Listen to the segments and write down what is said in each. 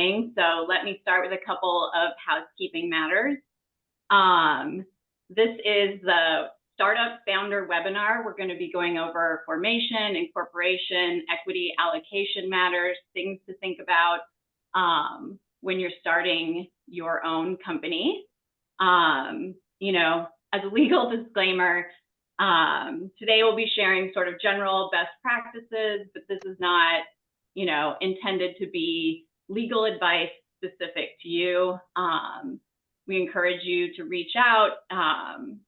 morning. So let me start with a couple of housekeeping matters. This is the Startup Founder webinar. We're going to be going over formation, incorporation, equity, allocation matters, things to think about when you're starting your own company. You know, as a legal disclaimer, today we'll be sharing sort of general best practices, but this is not, you know, intended to be legal advice specific to you. We encourage you to reach out and,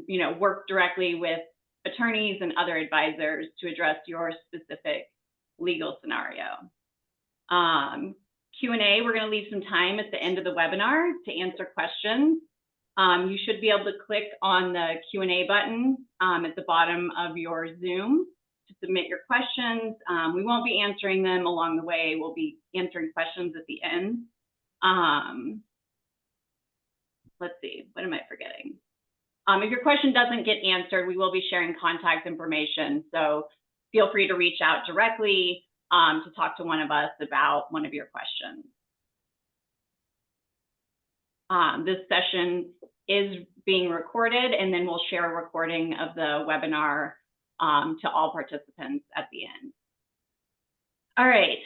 you know, work directly with attorneys and other advisors to address your specific legal scenario. Q&A, we're going to leave some time at the end of the webinar to answer questions. You should be able to click on the Q&A button at the bottom of your Zoom to submit your questions. We won't be answering them along the way. We'll be answering questions at the end. Let's see, what am I forgetting? If your question doesn't get answered, we will be sharing contact information. So feel free to reach out directly to talk to one of us about one of your questions. This session is being recorded, and then we'll share a recording of the webinar to all participants at the end. All right,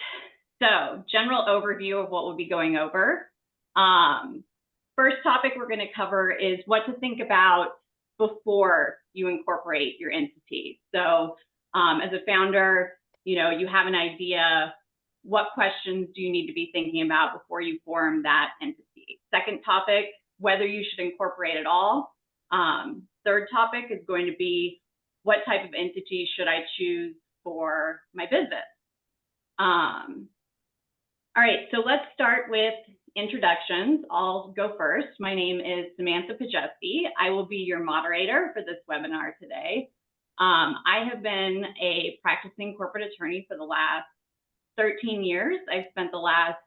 so general overview of what we'll be going over. First topic we're going to cover is what to think about before you incorporate your entity. So as a founder, you know, you have an idea, what questions do you need to be thinking about before you form that entity? Second topic, whether you should incorporate at all. Third topic is going to be what type of entity should I choose for my business? All right, so let's start with introductions. I'll go first. My name is Samantha Pjesky. I will be your moderator for this webinar today. I have been a practicing corporate attorney for the last 13 years. I've spent the last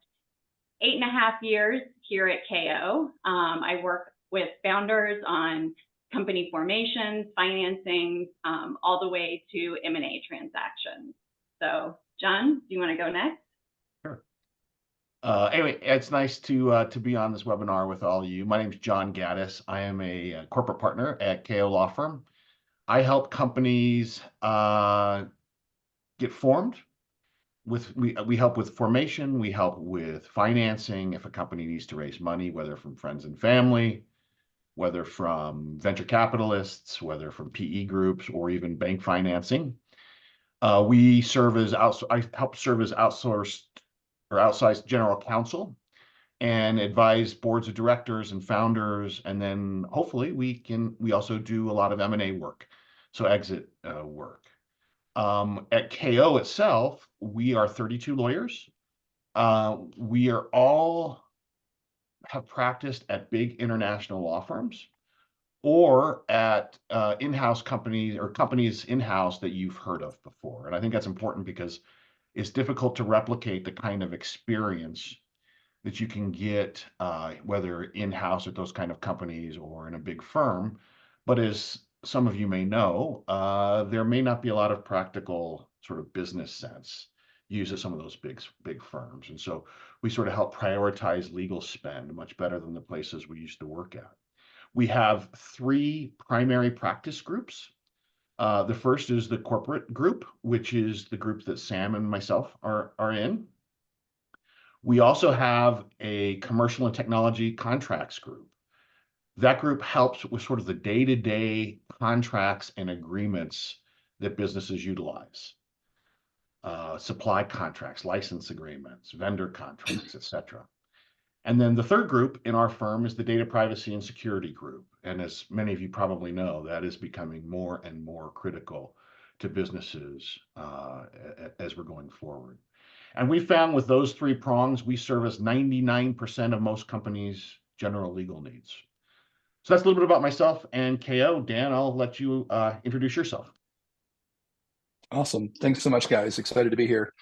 8.5 years here at KO. I work with founders on company formations, financing, all the way to M&A transactions. So, John, do you want to go next? Sure. Anyway, it's nice to be on this webinar with all of you. My name is John Gaddis. I am a corporate partner at KO Law Firm. I help companies get formed. We help with formation, we help with financing if a company needs to raise money, whether from friends and family, whether from venture capitalists, whether from PE groups, or even bank financing. I help serve as outsourced or outsized general counsel and advise boards of directors and founders, and then hopefully we also do a lot of M&A work, so exit work. At KO itself, we are 32 lawyers. We are all have practiced at big international law firms or at in-house companies or companies in-house that you've heard of before. And I think that's important because it's difficult to replicate the kind of experience that you can get whether in-house at those kind of companies or in a big firm. But as some of you may know, there may not be a lot of practical sort of business sense used at some of those big firms. And so we sort of help prioritize legal spend much better than the places we used to work at. We have 3 primary practice groups. The first is the corporate group, which is the group that Sam and myself are in. We also have a commercial and technology contracts group. That group helps with sort of the day-to-day contracts and agreements that businesses utilize. Supply contracts, license agreements, vendor contracts, etc. And then the third group in our firm is the data privacy and security group. And as many of you probably know, that is becoming more and more critical to businesses as we're going forward. And we found with those 3 prongs, we service 99% of most companies' general legal needs. So that's a little bit about myself and KO. Dan, I'll let you introduce yourself. Awesome. Thanks so much, guys. Excited to be here.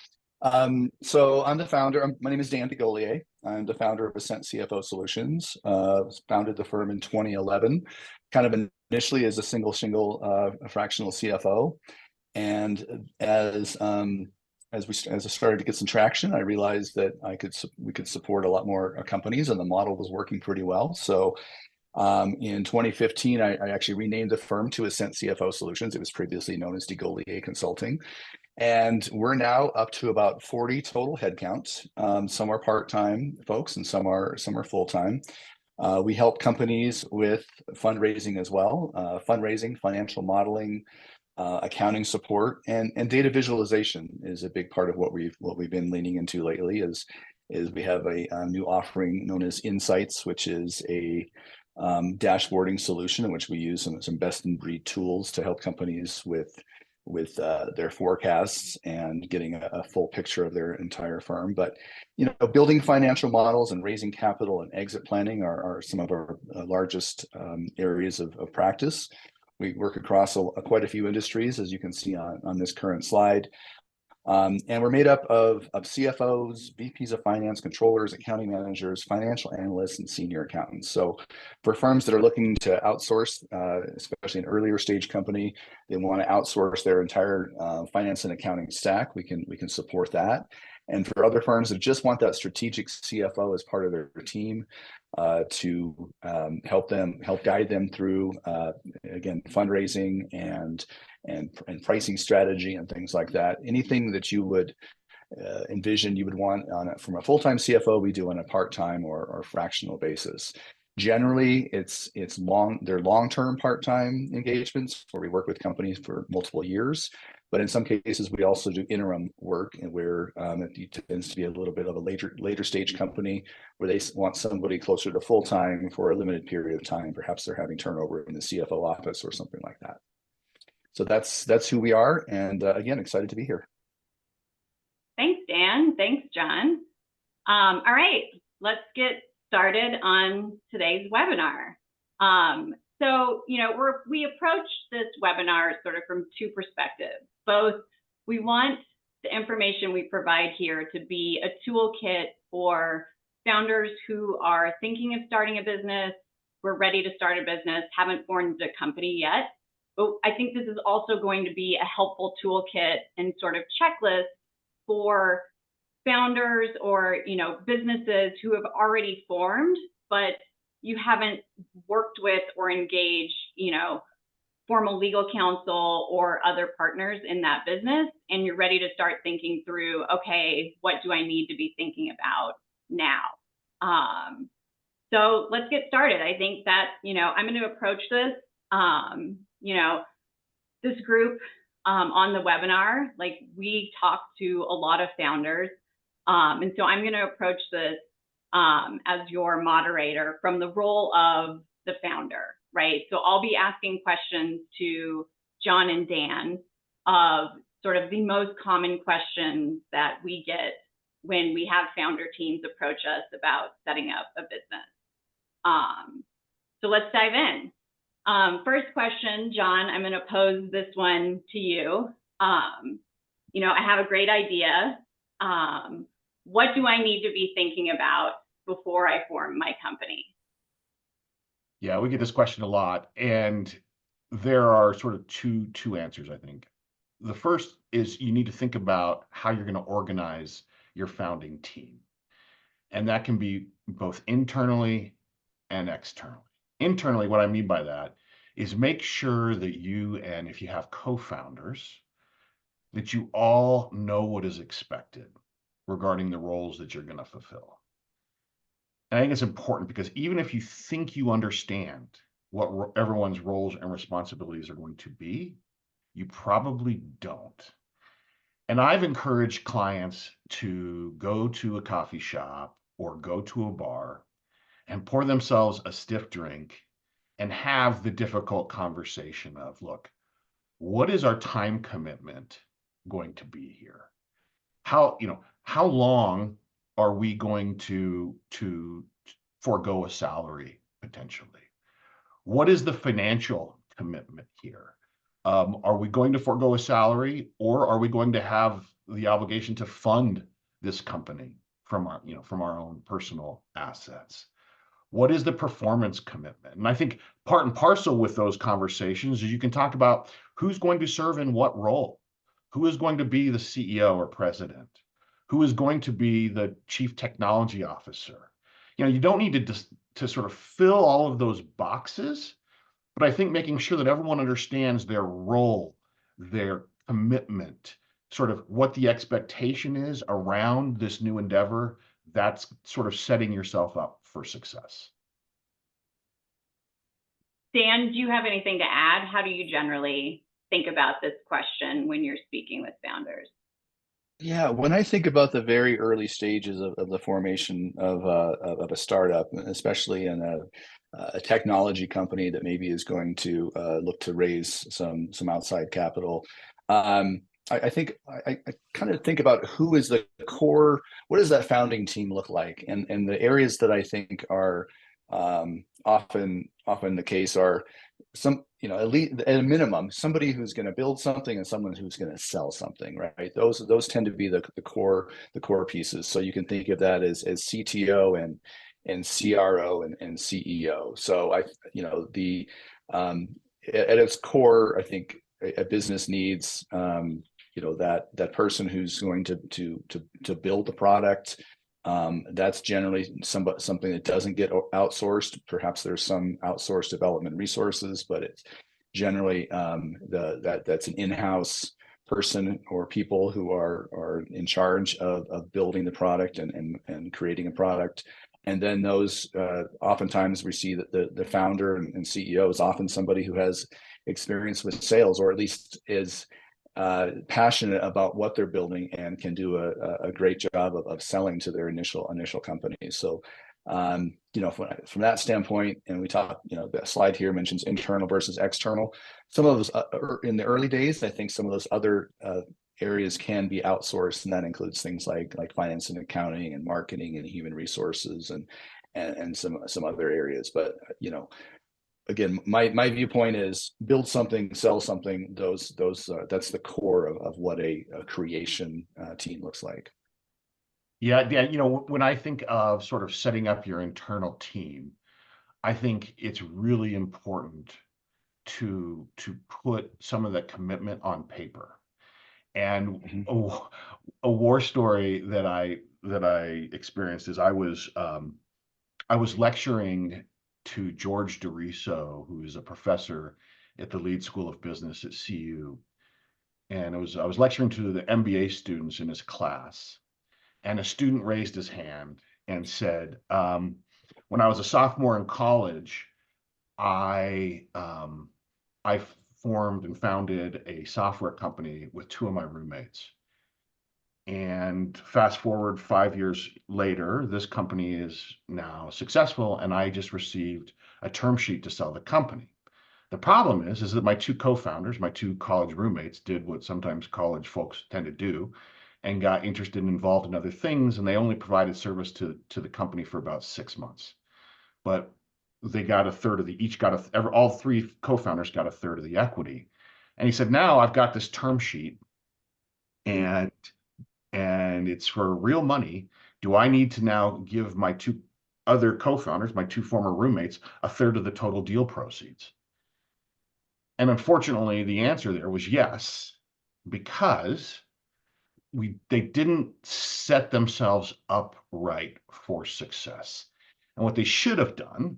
So I'm the founder. My name is Dan DeGolier. I'm the founder of Ascent CFO Solutions. Founded the firm in 2011, kind of initially as a single fractional CFO. And as as I started to get some traction, I realized that we could support a lot more companies, and the model was working pretty well. So in 2015, I actually renamed the firm to Ascent CFO Solutions. It was previously known as DeGolier Consulting. And we're now up to about 40 total headcounts. Some are part-time folks and some are full-time. We help companies with fundraising as well, fundraising, financial modeling, accounting support, and data visualization is a big part of what we've been leaning into lately. Is we have a new offering known as Insights, which is a dashboarding solution in which we use some best in breed tools to help companies with their forecasts and getting a full picture of their entire firm. But building financial models and raising capital and exit planning are some of our largest areas of practice. We work across quite a few industries, as you can see on this current slide. And we're made up of CFOs, VPs of finance, controllers, accounting managers, financial analysts, and senior accountants. So for firms that are looking to outsource, especially an earlier stage company, they want to outsource their entire finance and accounting stack, we can support that. And for other firms that just want that strategic CFO as part of their team, to help guide them through again, fundraising and pricing strategy and things like that. Anything that you would envision you would want from a full-time CFO, we do on a part-time or fractional basis. Generally, they're long-term part-time engagements where we work with companies for multiple years. But in some cases, we also do interim work, and where it tends to be a little bit of a later stage company where they want somebody closer to full time for a limited period of time. Perhaps they're having turnover in the CFO office or something like that. So that's who we are, and again, excited to be here. Thanks, Dan. Thanks, John. All right, let's get started on today's webinar. So, we approach this webinar sort of from two perspectives. Both, we want the information we provide here to be a toolkit for founders who are thinking of starting a business, who are ready to start a business, haven't formed a company yet. But I think this is also going to be a helpful toolkit and sort of checklist for founders or, businesses who have already formed, but you haven't worked with or engaged, formal legal counsel or other partners in that business, and you're ready to start thinking through, okay, what do I need to be thinking about now? So let's get started. I think that, I'm going to approach this, this group on the webinar, like we talk to a lot of founders. And so I'm going to approach this as your moderator from the role of the founder, right? So I'll be asking questions to John and Dan of sort of the most common questions that we get when we have founder teams approach us about setting up a business. So let's dive in. First question, John, I'm going to pose this one to you. I have a great idea. What do I need to be thinking about before I form my company? Yeah, we get this question a lot, and there are sort of two answers, I think. The first is you need to think about how you're going to organize your founding team. And that can be both internally and externally. Internally, what I mean by that is make sure that you, and if you have co-founders, that you all know what is expected regarding the roles that you're going to fulfill. And I think it's important because even if you think you understand what everyone's roles and responsibilities are going to be, you probably don't. And I've encouraged clients to go to a coffee shop or go to a bar and pour themselves a stiff drink and have the difficult conversation of, look, what is our time commitment going to be here? How long are we going to forego a salary potentially? What is the financial commitment here? Are we going to forego a salary, or are we going to have the obligation to fund this company from our own personal assets? What is the performance commitment? And I think part and parcel with those conversations is you can talk about who's going to serve in what role, Who is going to be the CEO or president? Who is going to be the chief technology officer? You don't need to sort of fill all of those boxes, but I think making sure that everyone understands their role, their commitment, sort of what the expectation is around this new endeavor, that's sort of setting yourself up for success. Dan, do you have anything to add? How do you generally think about this question when you're speaking with founders? Yeah, when I think about the very early stages of the formation of a startup, especially in a technology company that maybe is going to look to raise some outside capital, I think I kind of think about who is the core, what does that founding team look like? And the areas that I think are often the case are at least at a minimum, somebody who's going to build something and someone who's going to sell something, right? Those tend to be the core pieces. So you can think of that as CTO and CRO and CEO. So at its core, I think a business needs that person who's going to build the product. That's generally something that doesn't get outsourced. Perhaps there's some outsourced development resources, but it's generally that's an in-house person or people who are in charge of building the product and creating a product. And then those oftentimes we see that the founder and CEO is often somebody who has experience with sales, or at least is passionate about what they're building and can do a great job of selling to their initial companies. So, from that standpoint, and we talk, the slide here mentions internal versus external. Some of those in the early days, I think some of those other areas can be outsourced, and that includes things like finance and accounting and marketing and human resources and some other areas. But again, my viewpoint is build something, sell something. Those that's the core of what a creation team looks like. Yeah, when I think of sort of setting up your internal team, I think it's really important to put some of that commitment on paper. And a war story that I experienced is I was lecturing to George DeRiso, who is a professor at the Leeds School of Business at CU. And I was lecturing to the MBA students in his class, and a student raised his hand and said, when I was a sophomore in college, I formed and founded a software company with two of my roommates. And fast forward 5 years later, this company is now successful, and I just received a term sheet to sell the company. The problem is that my two co-founders, my two college roommates, did what sometimes college folks tend to do and got interested and involved in other things, and they only provided service to the company for about 6 months. But they got a third of all three co-founders got a third of the equity. And he said, now I've got this term sheet, and it's for real money. Do I need to now give my two other co-founders, my two former roommates, a third of the total deal proceeds? And unfortunately, the answer there was yes, because they didn't set themselves up right for success. And what they should have done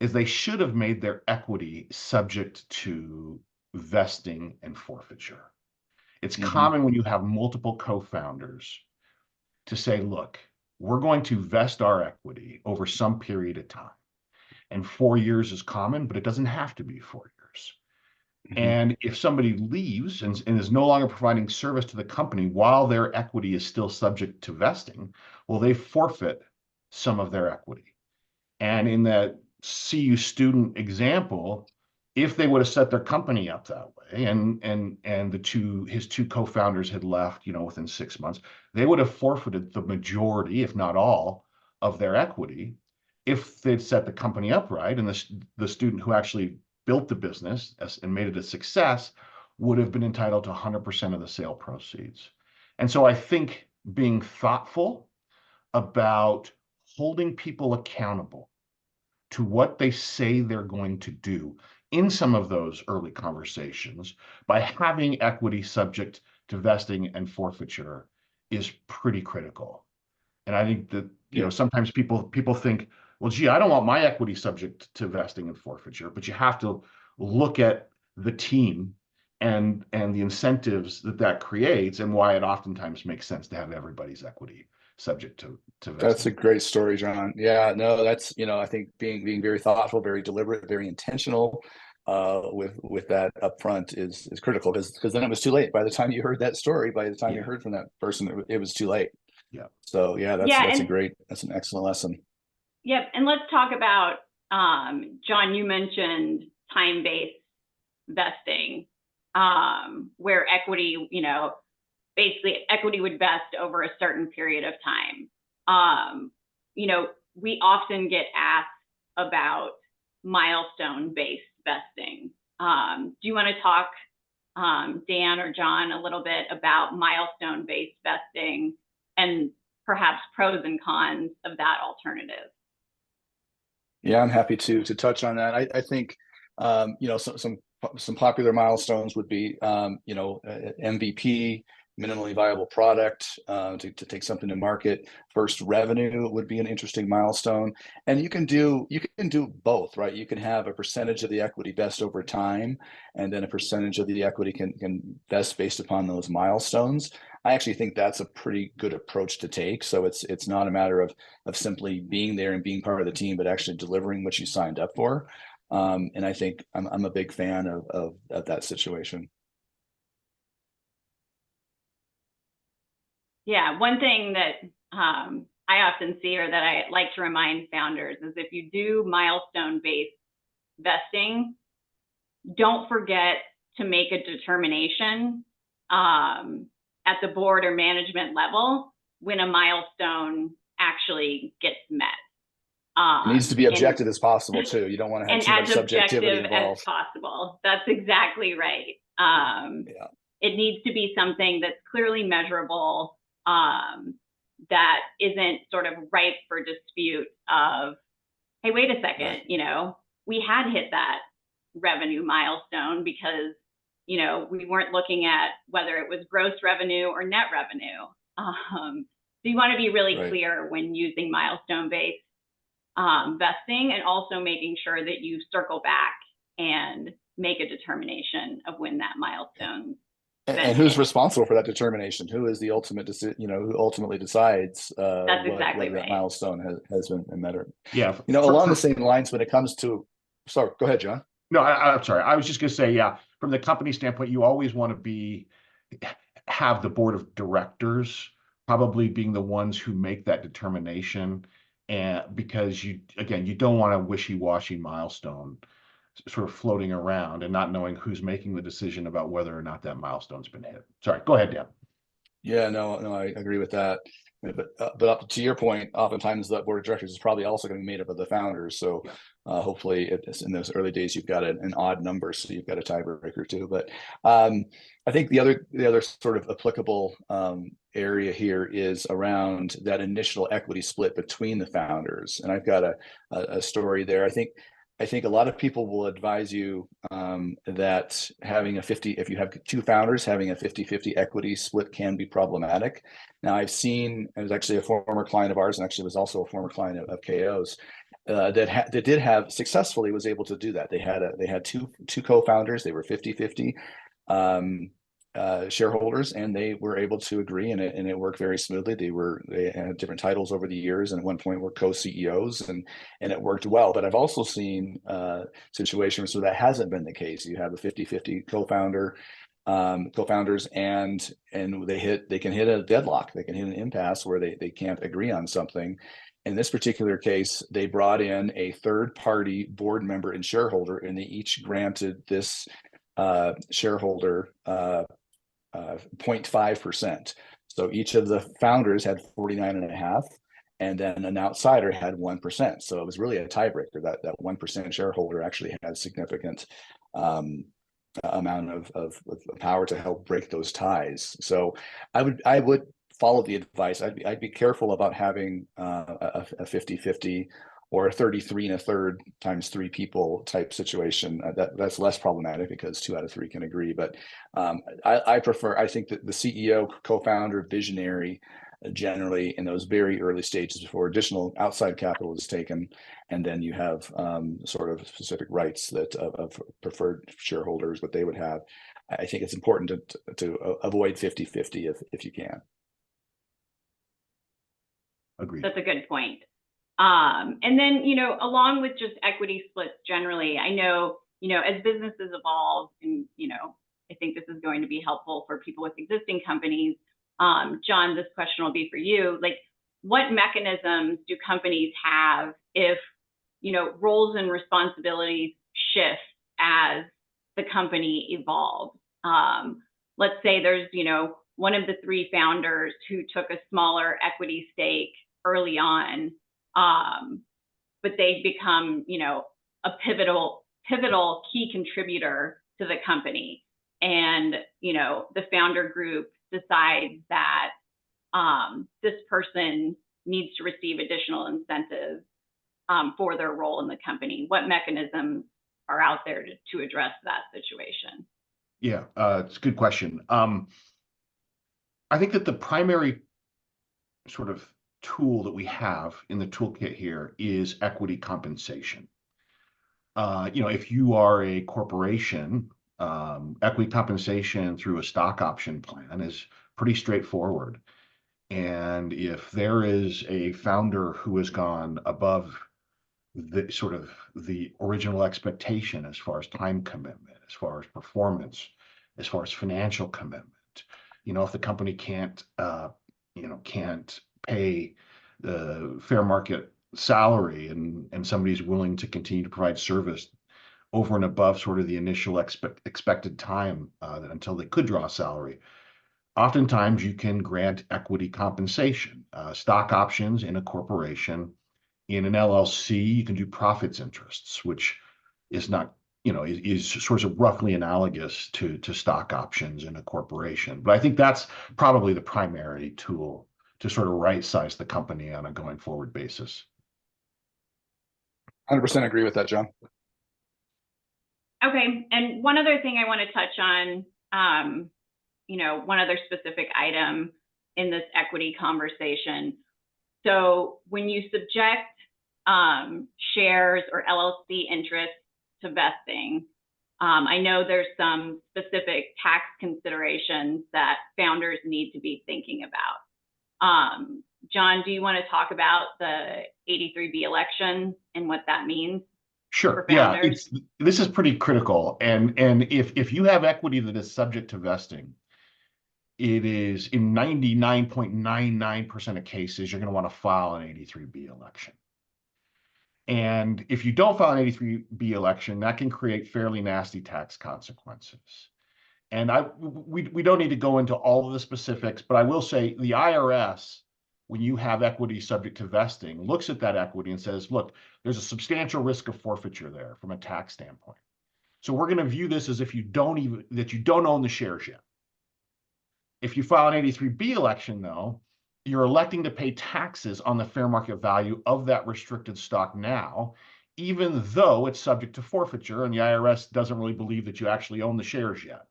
is they should have made their equity subject to vesting and forfeiture. It's common when you have multiple co-founders to say, look, we're going to vest our equity over some period of time. And 4 years is common, but it doesn't have to be 4 years. And if somebody leaves and is no longer providing service to the company while their equity is still subject to vesting, well, they forfeit some of their equity. And in that CU student example, if they would have set their company up that way, and his two co-founders had left, within 6 months, they would have forfeited the majority, if not all, of their equity if they'd set the company up right, and the student who actually built the business and made it a success would have been entitled to 100% of the sale proceeds. And so I think being thoughtful about holding people accountable to what they say they're going to do in some of those early conversations by having equity subject to vesting and forfeiture is pretty critical. And I think that, you know, sometimes people think, well, gee, I don't want my equity subject to vesting and forfeiture, but you have to look at the team and the incentives that creates, and why it oftentimes makes sense to have everybody's equity subject to vesting. That's a great story, John. Yeah, no, that's, you know, I think being very thoughtful, very deliberate, very intentional with that upfront is critical, because then it was too late. By the time you heard that story, by the time you heard from that person, it was too late. Yeah. So yeah, that's an excellent lesson. Yep. And let's talk about, John, you mentioned time-based vesting, where equity, you know, basically equity would vest over a certain period of time. You know, we often get asked about milestone-based vesting. Do you want to talk, Dan or John, a little bit about milestone-based vesting and perhaps pros and cons of that alternative? Yeah, I'm happy to touch on that. I think, you know, some popular milestones would be, you know, MVP, minimally viable product, to take something to market. First revenue would be an interesting milestone. And you can do both, right? You can have a percentage of the equity vest over time, and then a percentage of the equity can vest based upon those milestones. I actually think that's a pretty good approach to take. So it's not a matter of simply being there and being part of the team, but actually delivering what you signed up for. And I think I'm a big fan of that situation. Yeah, one thing that I often see, or that I like to remind founders, is if you do milestone-based vesting, don't forget to make a determination at the board or management level when a milestone actually gets met. It needs to be objective as possible too. You don't want to have too much subjectivity involved. As possible. That's exactly right. It needs to be something that's clearly measurable, that isn't sort of ripe for dispute of, hey, wait a second, right, you know, we had hit that revenue milestone because, you know, we weren't looking at whether it was gross revenue or net revenue. So you want to be really clear when using milestone-based vesting, and also making sure that you circle back and make a determination of when that milestone. And who's responsible for that determination? Who is the ultimate you know, who ultimately decides that's exactly whether that milestone has been met? Yeah. You know, along the same lines when it comes to, sorry, go ahead, John. No, I'm sorry. I was just going to say, yeah, from the company standpoint, you always want to have the board of directors probably being the ones who make that determination. And because you don't want a wishy-washy milestone sort of floating around and not knowing who's making the decision about whether or not that milestone's been hit. Sorry, go ahead, Dan. Yeah, no, I agree with that. But up to your point, oftentimes the board of directors is probably also going to be made up of the founders. So hopefully in those early days, you've got an odd number, so you've got a tiebreaker too. But I think the other sort of applicable area here is around that initial equity split between the founders. And I've got a story there. I think a lot of people will advise you that if you have two founders, having a 50-50 equity split can be problematic. Now, it was actually a former client of ours, and actually was also a former client of KO's, that did have successfully was able to do that. They had two co-founders. They were 50-50 shareholders, and they were able to agree, and it worked very smoothly. They had different titles over the years, and at one point were co-CEOs, and it worked well. But I've also seen situations where that hasn't been the case. You have a 50-50 co-founders, and they can hit a deadlock. They can hit an impasse where they can't agree on something. In this particular case, they brought in a third-party board member and shareholder, and they each granted this shareholder 0.5%. So each of the founders had 49.5%, and then an outsider had 1%. So it was really a tiebreaker. That 1% shareholder actually had significant amount of power to help break those ties. So I would follow the advice. I'd be careful about having a 50-50 or 33 1/3 times 3 people type situation. That's less problematic because 2 out of 3 can agree. But I think that the CEO, co-founder, visionary, generally in those very early stages before additional outside capital is taken, and then you have sort of specific rights that of preferred shareholders, what they would have. I think it's important to avoid 50-50 if you can. Agreed. That's a good point. And then, along with just equity splits generally, I know, as businesses evolve, and, I think this is going to be helpful for people with existing companies. John, this question will be for you. Like, what mechanisms do companies have if, roles and responsibilities shift as the company evolves? Let's say there's, one of the 3 founders who took a smaller equity stake early on, but they become, a pivotal key contributor to the company. And, the founder group decides that this person needs to receive additional incentives for their role in the company. What mechanisms are out there to address that situation? Yeah, it's a good question. I think that the primary sort of tool that we have in the toolkit here is equity compensation. If you are a corporation, equity compensation through a stock option plan is pretty straightforward. And if there is a founder who has gone above the sort of the original expectation as far as time commitment, as far as performance, as far as financial commitment, if the company can't pay the fair market salary and somebody's willing to continue to provide service over and above sort of the initial expected time until they could draw a salary, oftentimes you can grant equity compensation, stock options in a corporation. In an LLC, you can do profits interests, which is not, is sort of roughly analogous to stock options in a corporation. But I think that's probably the primary tool to sort of right-size the company on a going forward basis. 100% agree with that, John. Okay, and one other thing I want to touch on, one other specific item in this equity conversation. So when you subject shares or LLC interests to vesting, I know there's some specific tax considerations that founders need to be thinking about. John, do you want to talk about the 83B election and what that means? Sure. Yeah, this is pretty critical. And if you have equity that is subject to vesting, it is in 99.99% of cases, you're going to want to file an 83B election. And if you don't file an 83B election, that can create fairly nasty tax consequences. And we don't need to go into all of the specifics, but I will say the IRS, when you have equity subject to vesting, looks at that equity and says, look, there's a substantial risk of forfeiture there from a tax standpoint. So we're going to view this as if you don't own the shares yet. If you file an 83B election, though, you're electing to pay taxes on the fair market value of that restricted stock now, even though it's subject to forfeiture and the IRS doesn't really believe that you actually own the shares yet.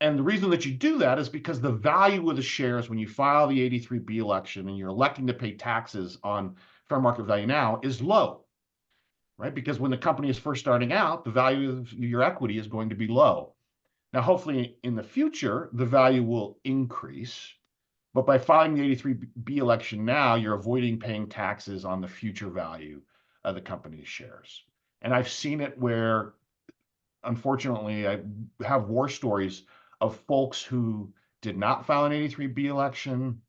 And the reason that you do that is because the value of the shares when you file the 83B election and you're electing to pay taxes on fair market value now is low, right? Because when the company is first starting out, the value of your equity is going to be low. Now, hopefully in the future, the value will increase. But by filing the 83B election now, you're avoiding paying taxes on the future value of the company's shares. And I've seen it where, unfortunately, I have war stories of folks who did not file an 83B election,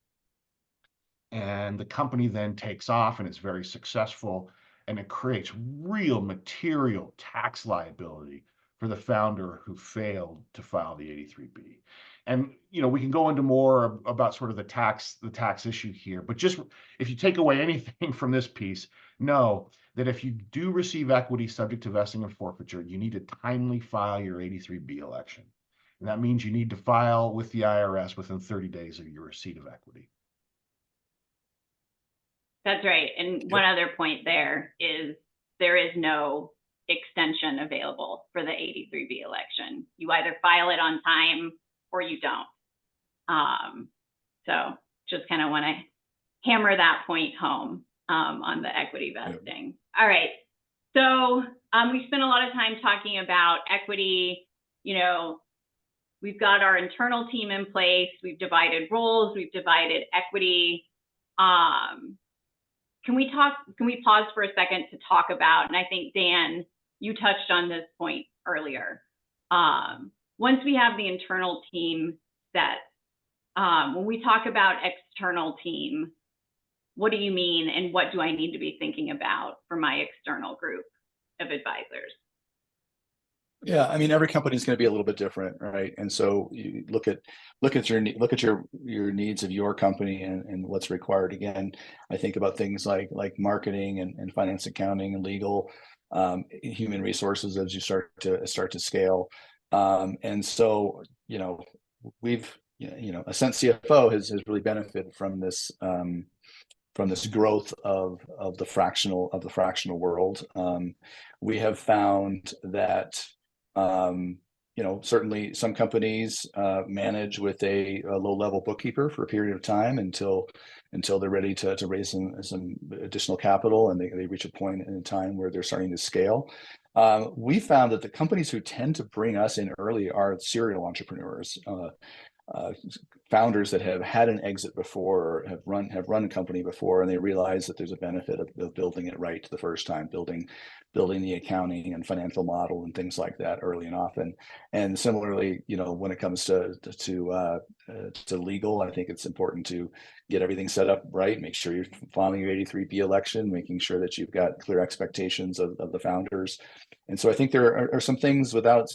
and the company then takes off and it's very successful, and it creates real material tax liability for the founder who failed to file the 83B. And we can go into more about sort of the tax issue here, but just if you take away anything from this piece, know that if you do receive equity subject to vesting and forfeiture, you need to timely file your 83B election. And that means you need to file with the IRS within 30 days of your receipt of equity. That's right. And one other point there is no extension available for the 83B election. You either file it on time or you don't. So just kind of want to hammer that point home on the equity vesting. All right. So we spent a lot of time talking about equity. You know, we've got our internal team in place. We've divided roles. We've divided equity. Can we pause for a second to talk about, and I think, Dan, you touched on this point earlier. Once we have the internal team set, when we talk about external team, what do you mean, and what do I need to be thinking about for my external group of advisors? Yeah, I mean, every company is going to be a little bit different, right? And so you look at your needs of your company and what's required. Again, I think about things like marketing and finance, accounting, and legal, human resources as you start to scale. And so, Ascent CFO has really benefited from this growth of the fractional world. We have found that certainly some companies manage with a low-level bookkeeper for a period of time until they're ready to raise some additional capital, and they reach a point in time where they're starting to scale. We found that the companies who tend to bring us in early are serial entrepreneurs. Founders that have had an exit before or have run a company before, and they realize that there's a benefit of building it right the first time, building the accounting and financial model and things like that early and often. And similarly, when it comes to legal, I think it's important to get everything set up right, make sure you're filing your 83B election, making sure that you've got clear expectations of the founders. And so I think there are some things without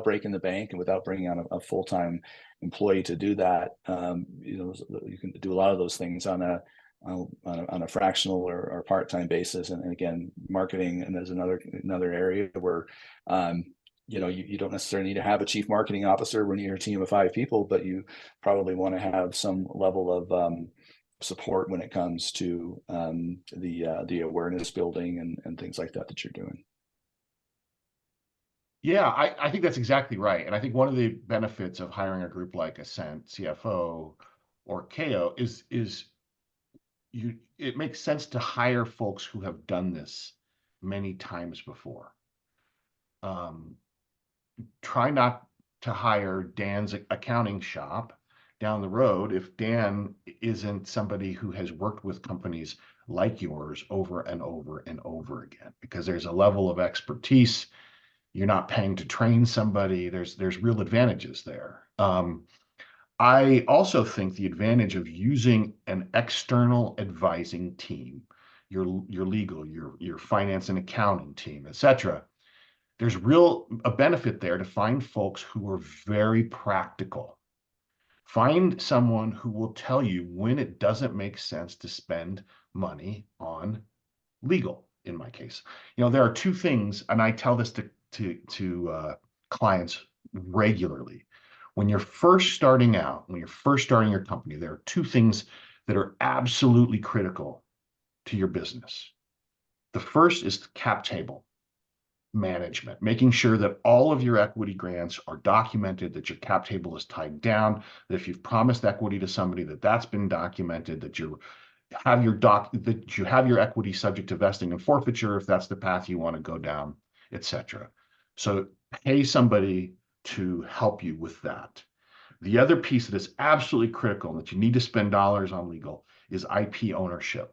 breaking the bank and without bringing on a full-time employee to do that. You can do a lot of those things on a fractional or part-time basis. And again, marketing, and there's another area where you don't necessarily need to have a chief marketing officer when you're a team of 5 people, but you probably want to have some level of support when it comes to the awareness building and things like that you're doing. Yeah, I think that's exactly right. And I think one of the benefits of hiring a group like Ascent CFO or KO is it makes sense to hire folks who have done this many times before. Try not to hire Dan's accounting shop down the road if Dan isn't somebody who has worked with companies like yours over and over and over again, because there's a level of expertise. You're not paying to train somebody. There's real advantages there. I also think the advantage of using an external advising team, your legal, your finance and accounting team, etc. There's a benefit there to find folks who are very practical. Find someone who will tell you when it doesn't make sense to spend money on legal. In my case, there are 2 things, and I tell this to clients regularly. When you're first starting out, when you're first starting your company, there are 2 things that are absolutely critical to your business. The first is cap table management, making sure that all of your equity grants are documented, that your cap table is tied down, that if you've promised equity to somebody, that's been documented, that you have your equity subject to vesting and forfeiture if that's the path you want to go down, etc. So pay somebody to help you with that. The other piece that is absolutely critical and that you need to spend dollars on legal is IP ownership.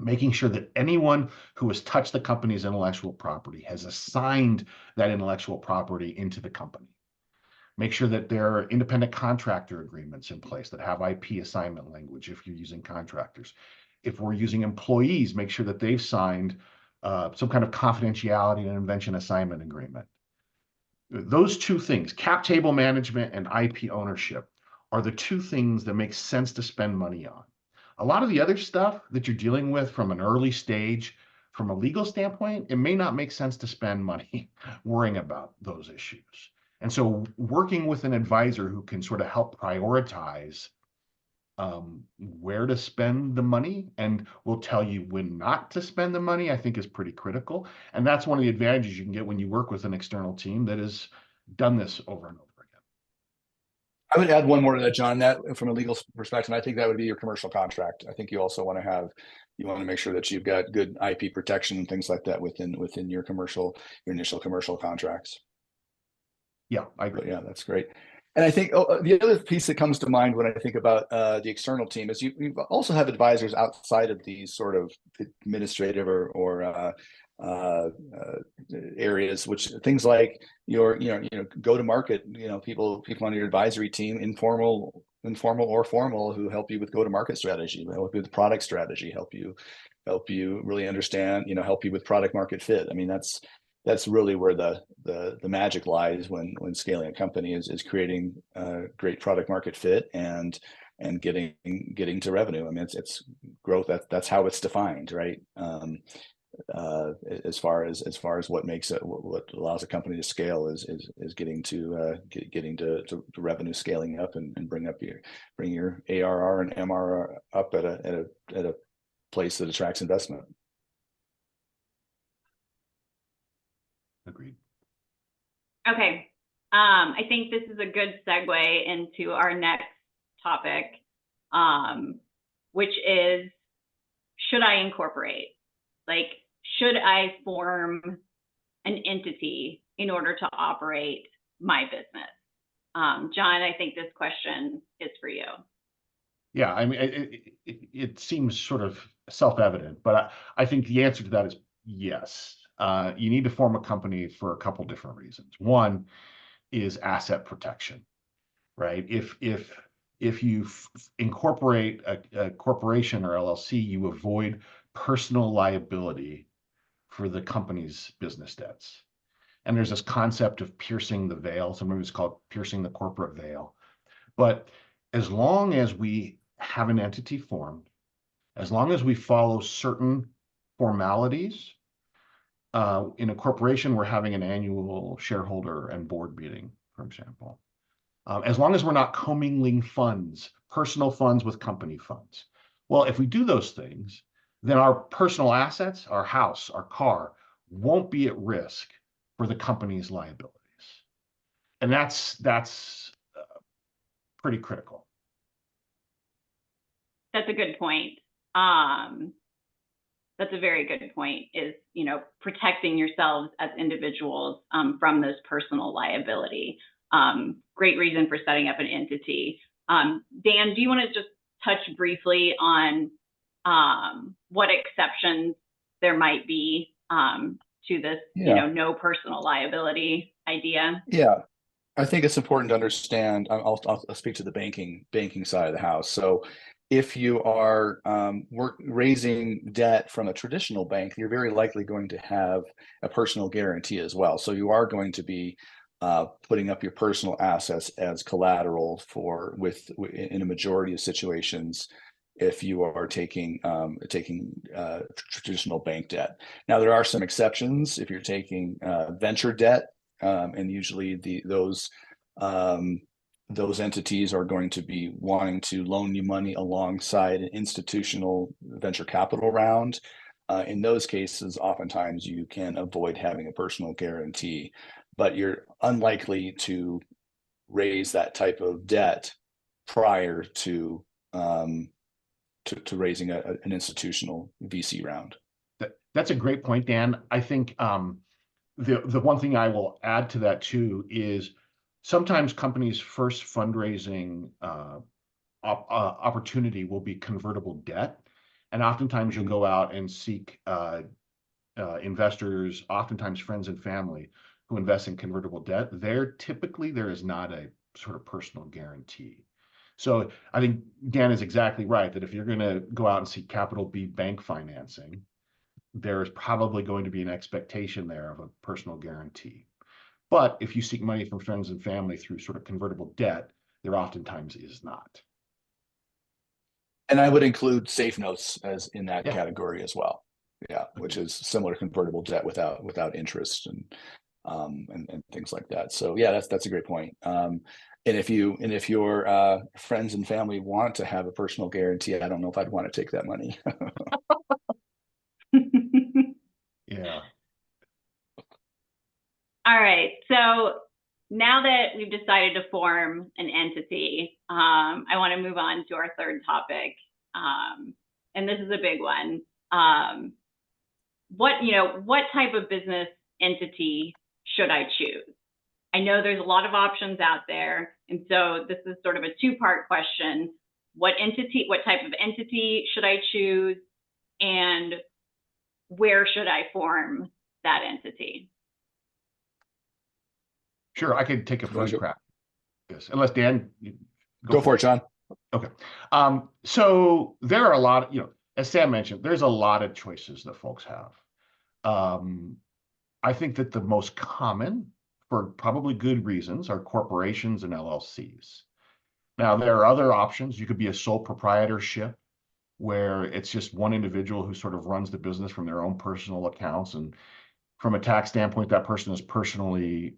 Making sure that anyone who has touched the company's intellectual property has assigned that intellectual property into the company. Make sure that there are independent contractor agreements in place that have IP assignment language if you're using contractors. If we're using employees, make sure that they've signed some kind of confidentiality and invention assignment agreement. Those 2 things, cap table management and IP ownership, are the 2 things that make sense to spend money on. A lot of the other stuff that you're dealing with from an early stage, from a legal standpoint, it may not make sense to spend money worrying about those issues. And so working with an advisor who can sort of help prioritize where to spend the money and will tell you when not to spend the money, I think is pretty critical. And that's one of the advantages you can get when you work with an external team that has done this over and over again. I would add one more to that, John, that from a legal perspective, I think that would be your commercial contract. I think you also want to make sure that you've got good IP protection and things like that within your initial commercial contracts. Yeah, I agree. But yeah, that's great. And I think the other piece that comes to mind when I think about the external team is you also have advisors outside of these sort of administrative or areas, which things like your go to market, people on your advisory team, informal or formal, who help you with go to market strategy, help you with product strategy, help you really understand, help you with product market fit. I mean, that's really where the magic lies when scaling a company is creating great product market fit and getting to revenue. I mean, it's growth. That's how it's defined, right? As far as what makes it, what allows a company to scale is getting to revenue, scaling up and bring your ARR and MRR up at a place that attracts investment. Agreed. Okay. I think this is a good segue into our next topic, which is, should I incorporate? Like, should I form an entity in order to operate my business? John, I think this question is for you. Yeah, I mean, it seems sort of self-evident, but I think the answer to that is yes. You need to form a company for a couple different reasons. One is asset protection, right? If you incorporate a corporation or LLC, you avoid personal liability for the company's business debts. And there's this concept of piercing the veil. Sometimes it's called piercing the corporate veil. But as long as we have an entity formed, as long as we follow certain formalities, in a corporation, we're having an annual shareholder and board meeting, for example. As long as we're not commingling funds, personal funds with company funds. Well, if we do those things, then our personal assets, our house, our car, won't be at risk for the company's liabilities. And that's pretty critical. That's a good point. That's a very good point, is, protecting yourselves as individuals from this personal liability. Great reason for setting up an entity. Dan, do you want to just touch briefly on what exceptions there might be to this, no personal liability idea? Yeah, I think it's important to understand. I'll speak to the banking side of the house. So if you are raising debt from a traditional bank, you're very likely going to have a personal guarantee as well. So you are going to be putting up your personal assets as collateral in a majority of situations if you are taking traditional bank debt. Now, there are some exceptions if you're taking venture debt, and usually those entities are going to be wanting to loan you money alongside an institutional venture capital round. In those cases, oftentimes you can avoid having a personal guarantee, but you're unlikely to raise that type of debt prior to raising an institutional VC round. That's a great point, Dan. I think the one thing I will add to that too is sometimes companies' first fundraising opportunity will be convertible debt. And oftentimes you'll go out and seek investors, oftentimes friends and family, who invest in convertible debt. There is not a sort of personal guarantee. So I think Dan is exactly right that if you're going to go out and seek capital B bank financing, there is probably going to be an expectation there of a personal guarantee. But if you seek money from friends and family through sort of convertible debt, there oftentimes is not. And I would include safe notes as in that category as well. Yeah, which is similar to convertible debt without interest and things like that. So yeah, that's a great point. And if your friends and family want to have a personal guarantee, I don't know if I'd want to take that money. Yeah. All right. So now that we've decided to form an entity, I want to move on to our third topic. And this is a big one. What type of business entity should I choose? I know there's a lot of options out there. And so this is sort of a two-part question. What type of entity should I choose? And where should I form that entity? Sure, I could take a first crack at this, unless Dan, go for it, John. Okay. So there are a lot of, as Sam mentioned, there's a lot of choices that folks have. I think that the most common, for probably good reasons, are corporations and LLCs. Now, there are other options. You could be a sole proprietorship, where it's just one individual who sort of runs the business from their own personal accounts. And from a tax standpoint, that person is personally,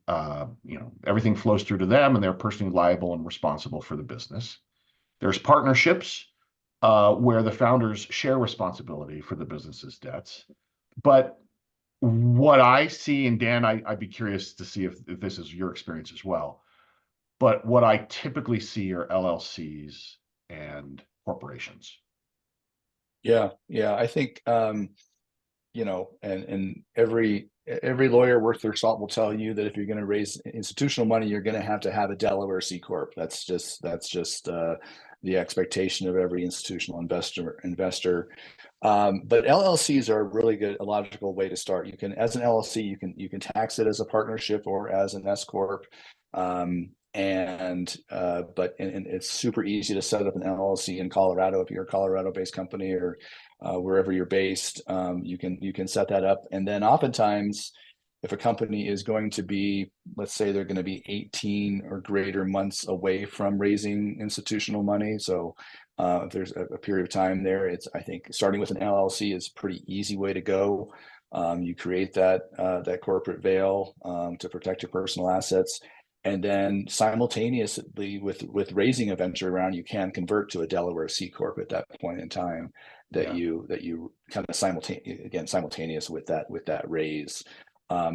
everything flows through to them, and they're personally liable and responsible for the business. There's partnerships where the founders share responsibility for the business's debts. But what I see, and Dan, I'd be curious to see if this is your experience as well, but what I typically see are LLCs and corporations. Yeah. I think, and every lawyer worth their salt will tell you that if you're going to raise institutional money, you're going to have a Delaware C Corp. That's just the expectation of every institutional investor. But LLCs are a logical way to start. You can, as an LLC, you can tax it as a partnership or as an S Corp. And it's super easy to set up an LLC in Colorado. If you're a Colorado-based company, or wherever you're based, you can set that up. And then oftentimes, if a company is going to be, let's say they're going to be 18 or greater months away from raising institutional money, so if there's a period of time there, I think starting with an LLC is a pretty easy way to go. You create that corporate veil to protect your personal assets. And then simultaneously with raising a venture round, you can convert to a Delaware C Corp at that point in time that you kind of simultaneous with that raise.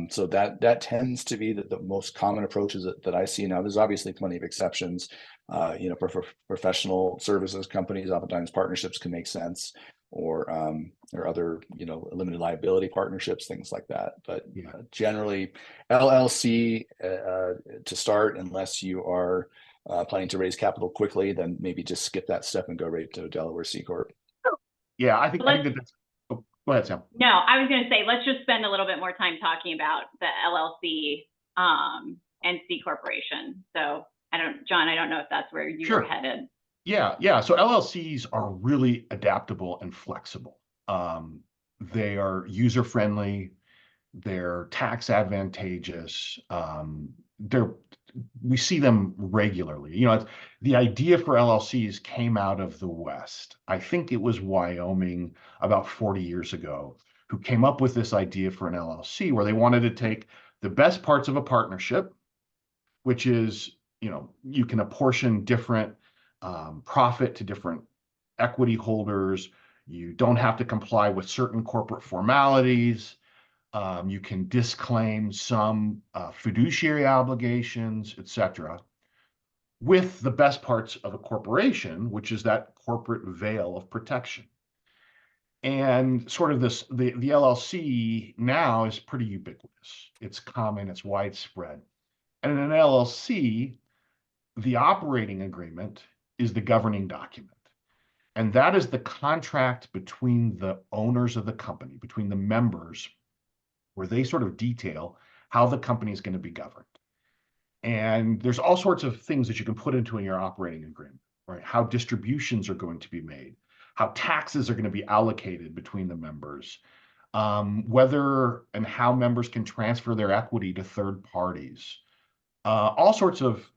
So that tends to be the most common approaches that I see. Now, there's obviously plenty of exceptions. For professional services companies, oftentimes partnerships can make sense, or other limited liability partnerships, things like that. But generally, LLC to start, unless you are planning to raise capital quickly, then maybe just skip that step and go right to Delaware C Corp. Yeah, I think that's. Oh, go ahead, Sam. No, I was going to say, let's just spend a little bit more time talking about the LLC and C Corporation. So John, I don't know if that's where you were headed. Yeah. So LLCs are really adaptable and flexible. They are user-friendly. They're tax advantageous. We see them regularly. The idea for LLCs came out of the West. I think it was Wyoming about 40 years ago who came up with this idea for an LLC, where they wanted to take the best parts of a partnership, which is, you can apportion different profit to different equity holders. You don't have to comply with certain corporate formalities. You can disclaim some fiduciary obligations, etc., with the best parts of a corporation, which is that corporate veil of protection. And sort of the LLC now is pretty ubiquitous. It's common, it's widespread. And in an LLC, the operating agreement is the governing document. And that is the contract between the owners of the company, between the members, where they sort of detail how the company is going to be governed. And there's all sorts of things that you can put into your operating agreement, right? How distributions are going to be made, how taxes are going to be allocated between the members, whether and how members can transfer their equity to third parties, all sorts of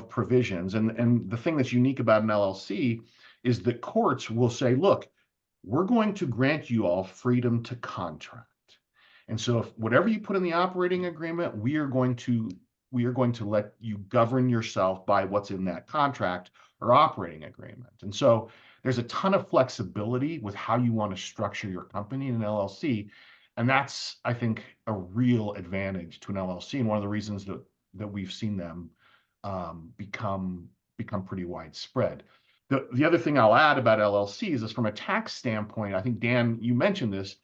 provisions. And the thing that's unique about an LLC is that courts will say, look, we're going to grant you all freedom to contract. And so whatever you put in the operating agreement, we are going to we are going to let you govern yourself by what's in that contract or operating agreement. And so there's a ton of flexibility with how you want to structure your company in an LLC. And that's, I think, a real advantage to an LLC, and one of the reasons that we've seen them become pretty widespread. The other thing I'll add about LLCs is, from a tax standpoint, I think, Dan, you mentioned this,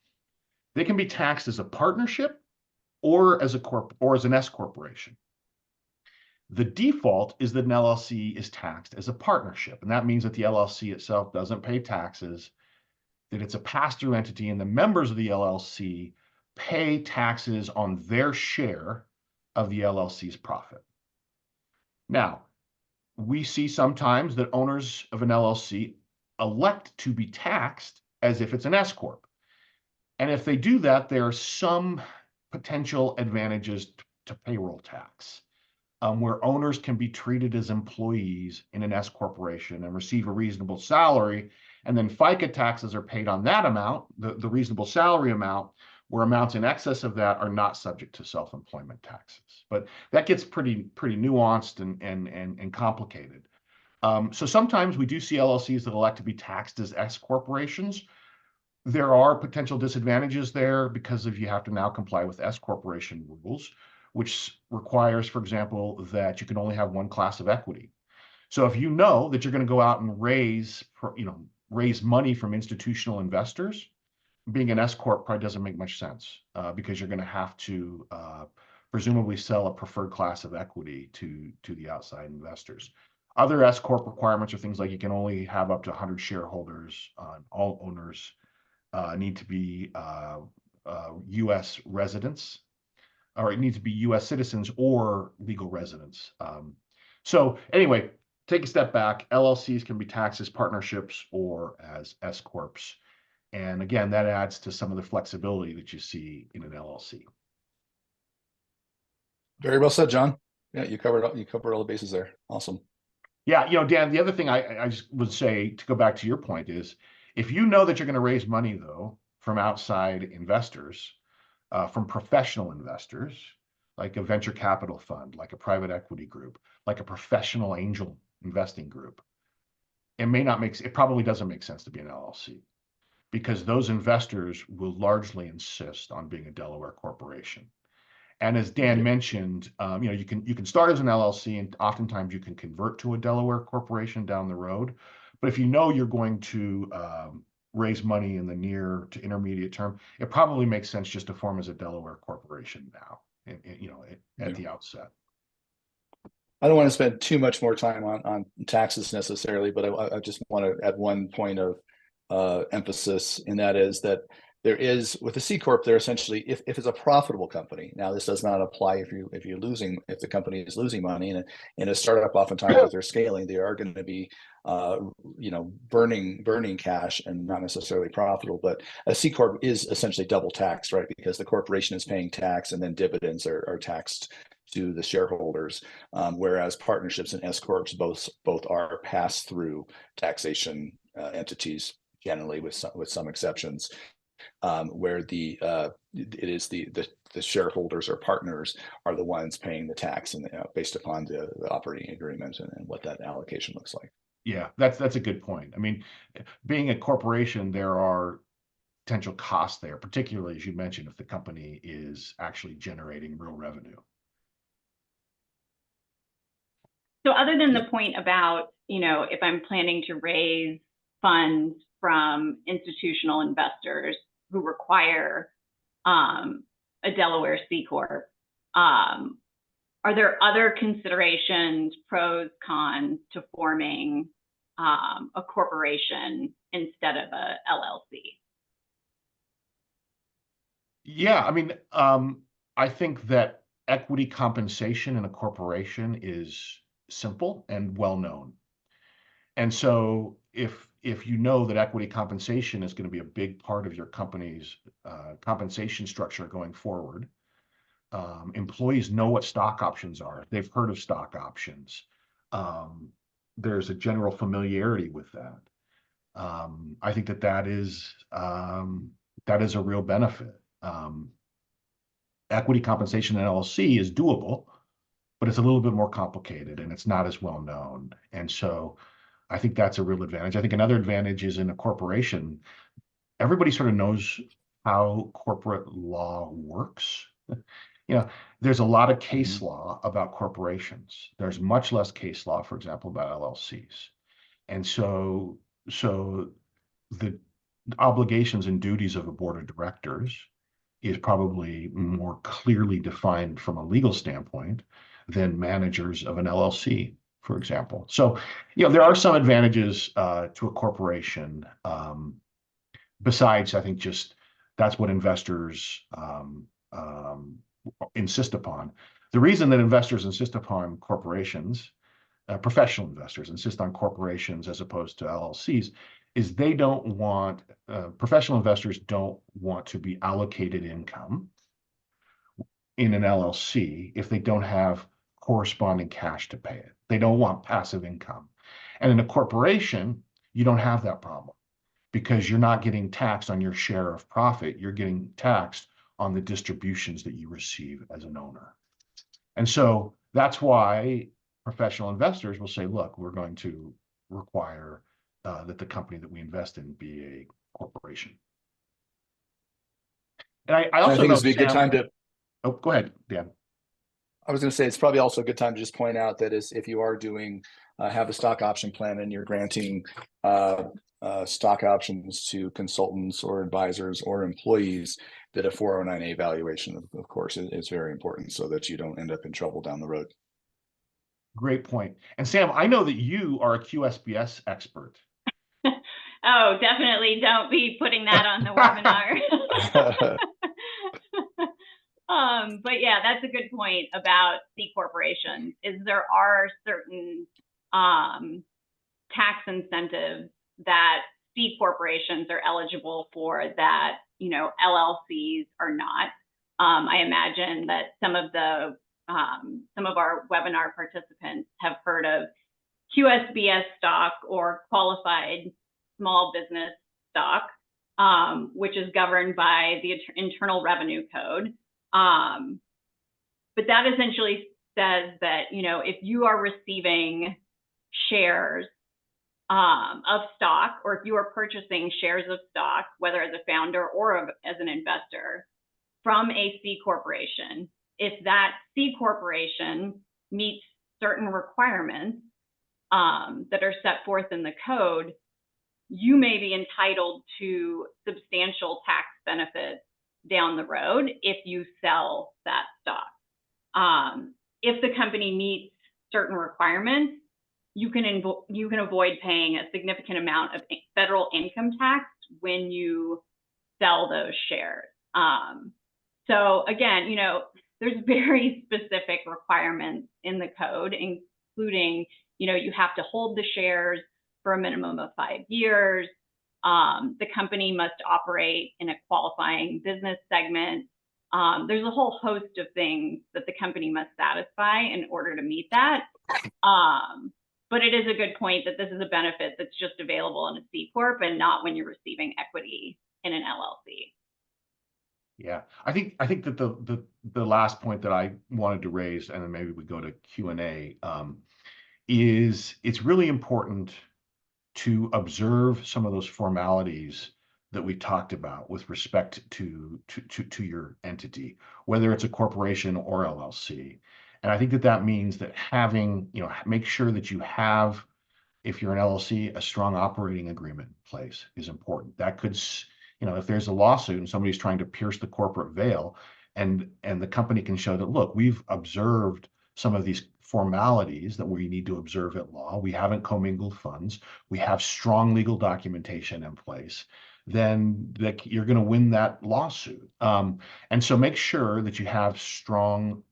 they can be taxed as a partnership or as an S corporation. The default is that an LLC is taxed as a partnership, and that means that the LLC itself doesn't pay taxes, that it's a pass-through entity, and the members of the LLC pay taxes on their share of the LLC's profit. Now, we see sometimes that owners of an LLC elect to be taxed as if it's an S corp. And if they do that, there are some potential advantages to payroll tax, where owners can be treated as employees in an S corporation and receive a reasonable salary, and then FICA taxes are paid on that amount, the reasonable salary amount, where amounts in excess of that are not subject to self-employment taxes. But that gets pretty nuanced and complicated. So sometimes we do see LLCs that elect to be taxed as S corporations. There are potential disadvantages there because you have to now comply with S corporation rules, which requires, for example, that you can only have one class of equity. So if you know that you're going to go out and raise money from institutional investors, being an S corp probably doesn't make much sense, because you're going to have to presumably sell a preferred class of equity to the outside investors. Other S corp requirements are things like you can only have up to 100 shareholders. All owners need to be U.S. residents, or it needs to be U.S. citizens or legal residents. So anyway, take a step back. LLCs can be taxed as partnerships or as S corps. And again, that adds to some of the flexibility that you see in an LLC. Very well said, John. Yeah, you covered all the bases there. Awesome. Yeah, Dan, the other thing I just would say, to go back to your point, is if you know that you're going to raise money, though, from outside investors, from professional investors, like a venture capital fund, like a private equity group, like a professional angel investing group, it probably doesn't make sense to be an LLC, because those investors will largely insist on being a Delaware corporation. And as Dan mentioned, you can start as an LLC, and oftentimes you can convert to a Delaware corporation down the road. But if you know you're going to raise money in the near to intermediate term, it probably makes sense just to form as a Delaware corporation now, at the outset. I don't want to spend too much more time on taxes necessarily, but I just want to add one point of emphasis, and that is that there is, with the C corp, they're essentially, if it's a profitable company. Now, this does not apply if the company is losing money, and in a startup, oftentimes if they're scaling, they are going to be burning cash and not necessarily profitable. But a C corp is essentially double taxed, right? Because the corporation is paying tax, and then dividends are taxed to the shareholders, whereas partnerships and S corps both are pass through taxation entities, generally with some exceptions, where it is the shareholders or partners are the ones paying the tax, and based upon the operating agreement and what that allocation looks like. Yeah, that's a good point. I mean, being a corporation, there are potential costs there, particularly, as you mentioned, if the company is actually generating real revenue. So other than the point about, if I'm planning to raise funds from institutional investors who require a Delaware C corp, are there other considerations, pros, cons, to forming a corporation instead of a LLC? Yeah, I mean, I think that equity compensation in a corporation is simple and well known. And so if you know that equity compensation is going to be a big part of your company's compensation structure going forward, employees know what stock options are. They've heard of stock options. There's a general familiarity with that. I think that is a real benefit. Equity compensation in LLC is doable, but it's a little bit more complicated and it's not as well known. And so I think that's a real advantage. I think another advantage is in a corporation, everybody sort of knows how corporate law works. There's a lot of case law about corporations. There's much less case law, for example, about LLCs. And so the obligations and duties of a board of directors is probably more clearly defined from a legal standpoint than managers of an LLC, for example. So, there are some advantages to a corporation. Besides, I think just that's what investors insist upon. The reason that investors insist upon corporations, professional investors insist on corporations as opposed to LLCs, is they don't want, professional investors don't want to be allocated income in an LLC if they don't have corresponding cash to pay it. They don't want passive income. And in a corporation, you don't have that problem because you're not getting taxed on your share of profit. You're getting taxed on the distributions that you receive as an owner. And so that's why professional investors will say, look, we're going to require that the company that we invest in be a corporation. And I also think know, this would be a good time to. Oh, go ahead, Dan. I was going to say it's probably also a good time to just point out that if you are doing have a stock option plan and you're granting stock options to consultants or advisors or employees, that a 409A valuation, of course, is very important so that you don't end up in trouble down the road. Great point. And Sam, I know that you are a QSBS expert. Oh, definitely don't be putting that on the webinar. But yeah, that's a good point about C corporations, is there are certain tax incentives that C corporations are eligible for that, LLCs are not. I imagine that some of our webinar participants have heard of QSBS stock or qualified small business stock, which is governed by the Internal Revenue Code. But that essentially says that, if you are receiving shares of stock, or if you are purchasing shares of stock, whether as a founder or as an investor from a C corporation, if that C corporation meets certain requirements that are set forth in the code, you may be entitled to substantial tax benefits down the road if you sell that stock. If the company meets certain requirements, you can avoid paying a significant amount of federal income tax when you sell those shares. So again, there's very specific requirements in the code, including, you have to hold the shares for a minimum of 5 years. The company must operate in a qualifying business segment. There's a whole host of things that the company must satisfy in order to meet that. But it is a good point that this is a benefit that's just available in a C Corp and not when you're receiving equity in an LLC. Yeah, I think that the last point that I wanted to raise, and then maybe we go to Q&A, is it's really important to observe some of those formalities that we talked about with respect to your entity, whether it's a corporation or LLC. And I think that means that having, make sure that you have, if you're an LLC, a strong operating agreement in place is important. That could, if there's a lawsuit and somebody's trying to pierce the corporate veil, and the company can show that, look, we've observed some of these formalities that we need to observe at law. We haven't commingled funds. We have strong legal documentation in place. Then you're going to win that lawsuit. And so make sure that you have strong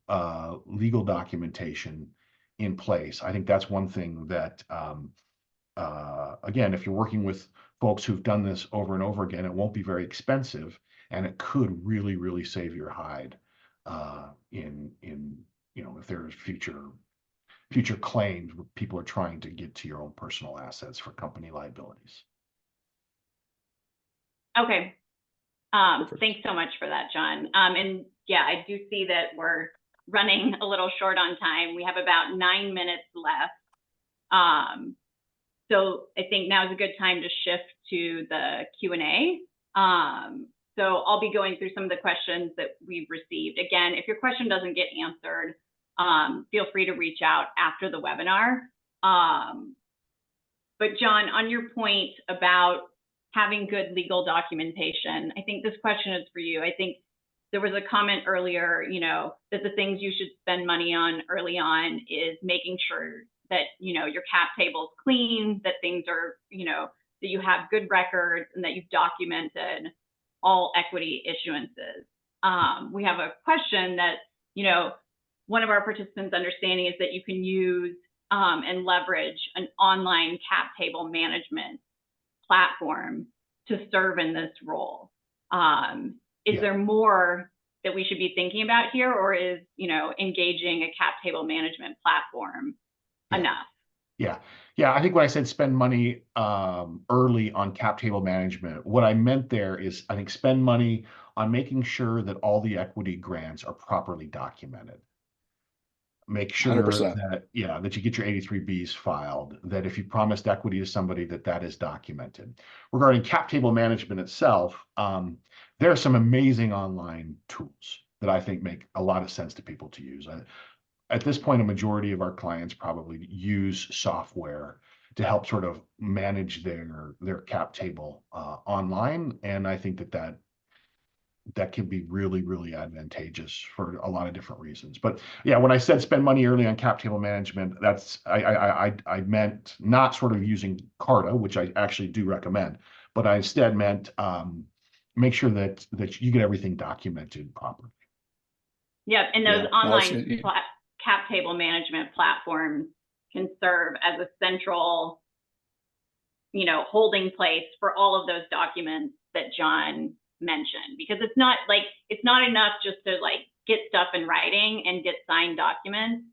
legal documentation in place. I think that's one thing that, again, if you're working with folks who've done this over and over again, it won't be very expensive, and it could really, really save your hide if there's future claims where people are trying to get to your own personal assets for company liabilities. Okay. Thanks so much for that, John. And yeah, I do see that we're running a little short on time. We have about 9 minutes left. So I think now is a good time to shift to the Q&A. So I'll be going through some of the questions that we've received. Again, if your question doesn't get answered, feel free to reach out after the webinar. But John, on your point about having good legal documentation, I think this question is for you. I think there was a comment earlier, that the things you should spend money on early on is making sure that, your cap table is clean, that things are, that you have good records and that you've documented all equity issuances. We have a question that, one of our participants' understanding is that you can use and leverage an online cap table management platform to serve in this role. Is there more that we should be thinking about here, or is, engaging a cap table management platform enough? Yeah. I think when I said spend money early on cap table management, what I meant there is I think spend money on making sure that all the equity grants are properly documented. Make sure 100%. that you get your 83Bs filed, that if you promised equity to somebody, that is documented. Regarding cap table management itself, there are some amazing online tools that I think make a lot of sense to people to use. At this point, a majority of our clients probably use software to help sort of manage their cap table online, and I think that can be really, really advantageous for a lot of different reasons. But yeah, when I said spend money early on cap table management, that's I meant not sort of using Carta, which I actually do recommend, but I instead meant make sure that you get everything documented properly. Yep, and those online cap table management platforms can serve as a central, holding place for all of those documents that John mentioned, because it's not enough just to get stuff in writing and get signed documents.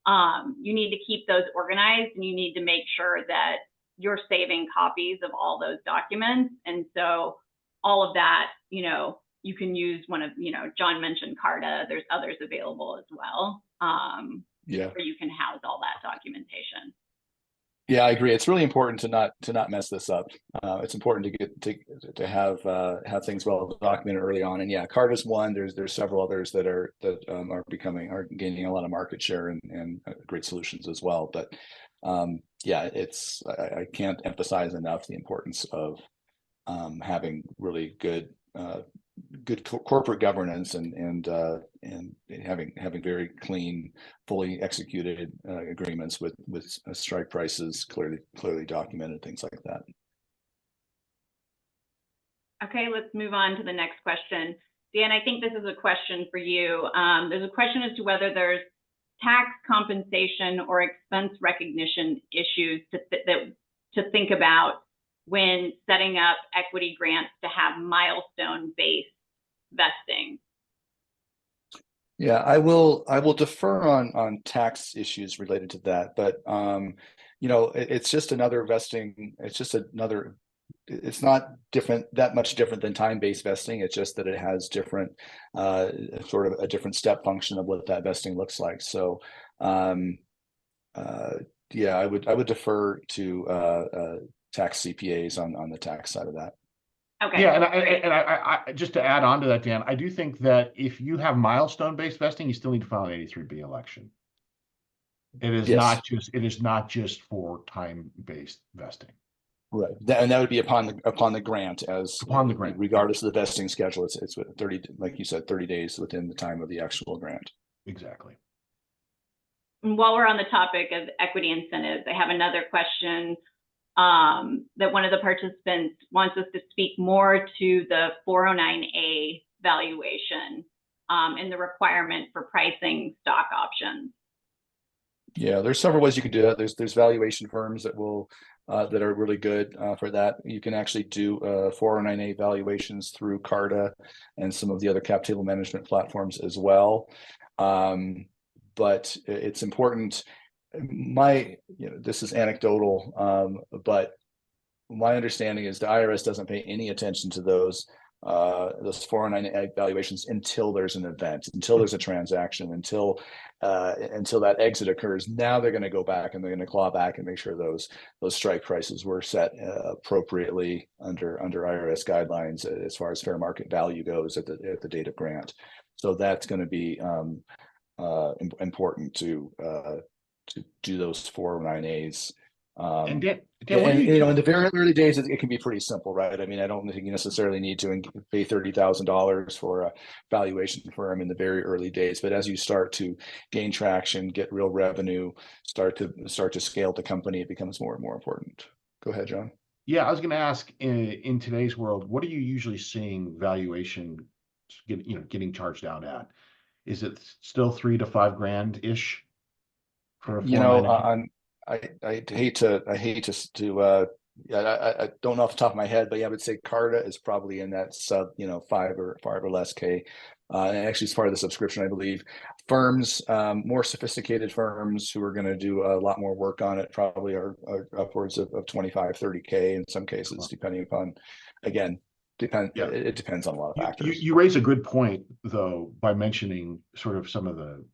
You need to keep those organized, and you need to make sure that you're saving copies of all those documents. And so all of that, you can use one of, John mentioned Carta, there's others available as well, where you can house all that documentation. Yeah, I agree. It's really important to not mess this up. It's important to have things well documented early on. And yeah, Carta's one. There's several others that are gaining a lot of market share and great solutions as well. But I can't emphasize enough the importance of having really good corporate governance and having very clean, fully executed agreements with strike prices clearly documented, things like that. Okay, let's move on to the next question. Dan, I think this is a question for you. There's a question as to whether there's tax compensation or expense recognition issues to think about when setting up equity grants to have milestone-based vesting. Yeah, I will defer on tax issues related to that, but it's just another vesting. It's not that much different than time-based vesting. It's just that it has different sort of a different step function of what that vesting looks like. So I would defer to tax CPAs on the tax side of that. Okay. Yeah, and I just to add on to that, Dan, I do think that if you have milestone-based vesting, you still need to file an 83B election. It is not just for time-based vesting. Right, and that would be upon the grant, regardless of the vesting schedule. It's 30, like you said, 30 days within the time of the actual grant. Exactly. While we're on the topic of equity incentives, I have another question that one of the participants wants us to speak more to the 409A valuation and the requirement for pricing stock options. Yeah, there's several ways you can do that. There's valuation firms that will that are really good for that. You can actually do 409A valuations through Carta and some of the other cap table management platforms as well. But it's important. This is anecdotal, but my understanding is the IRS doesn't pay any attention to those those 409 valuations until there's an event, until there's a transaction, until that exit occurs. Now they're going to go back and they're going to claw back and make sure those strike prices were set appropriately under IRS guidelines as far as fair market value goes at the date of grant. So that's going to be important to do those 409As. And Dan, and in the very early days, it can be pretty simple, right? I mean, I don't think you necessarily need to pay $30,000 for a valuation firm in the very early days. But as you start to gain traction, get real revenue, start to scale the company, it becomes more and more important. Go ahead, John. Yeah, I was going to ask, in today's world, what are you usually seeing valuation getting charged out at? Is it still $3,000 to $5,000-ish for a 409A? I hate to I don't know off the top of my head, but yeah, I would say Carta is probably in that sub, five or less K. And actually, as part of the subscription, I believe firms, more sophisticated firms who are going to do a lot more work on it, probably are upwards of 25, 30K in some cases, depending upon, again, it depends on a lot of factors. You raise a good point, though, by mentioning sort of some of the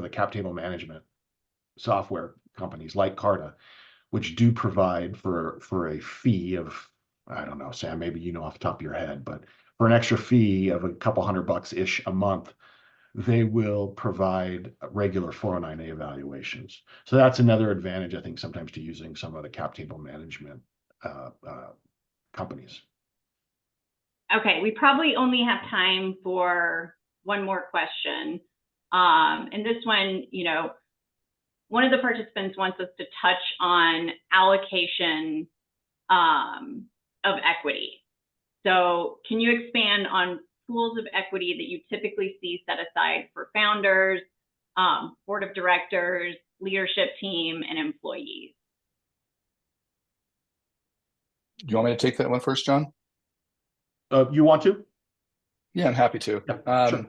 cap table management software companies like Carta, which do provide for a fee of, I don't know, Sam, maybe off the top of your head, but for an extra fee of a couple $100-ish a month, they will provide regular 409A evaluations. So that's another advantage, I think, sometimes to using some of the cap table management companies. Okay, we probably only have time for one more question. And this one, one of the participants wants us to touch on allocation of equity. So can you expand on pools of equity that you typically see set aside for founders, board of directors, leadership team, and employees? Do you want me to take that one first, John? You want to? Yeah, I'm happy to. Yeah, sure.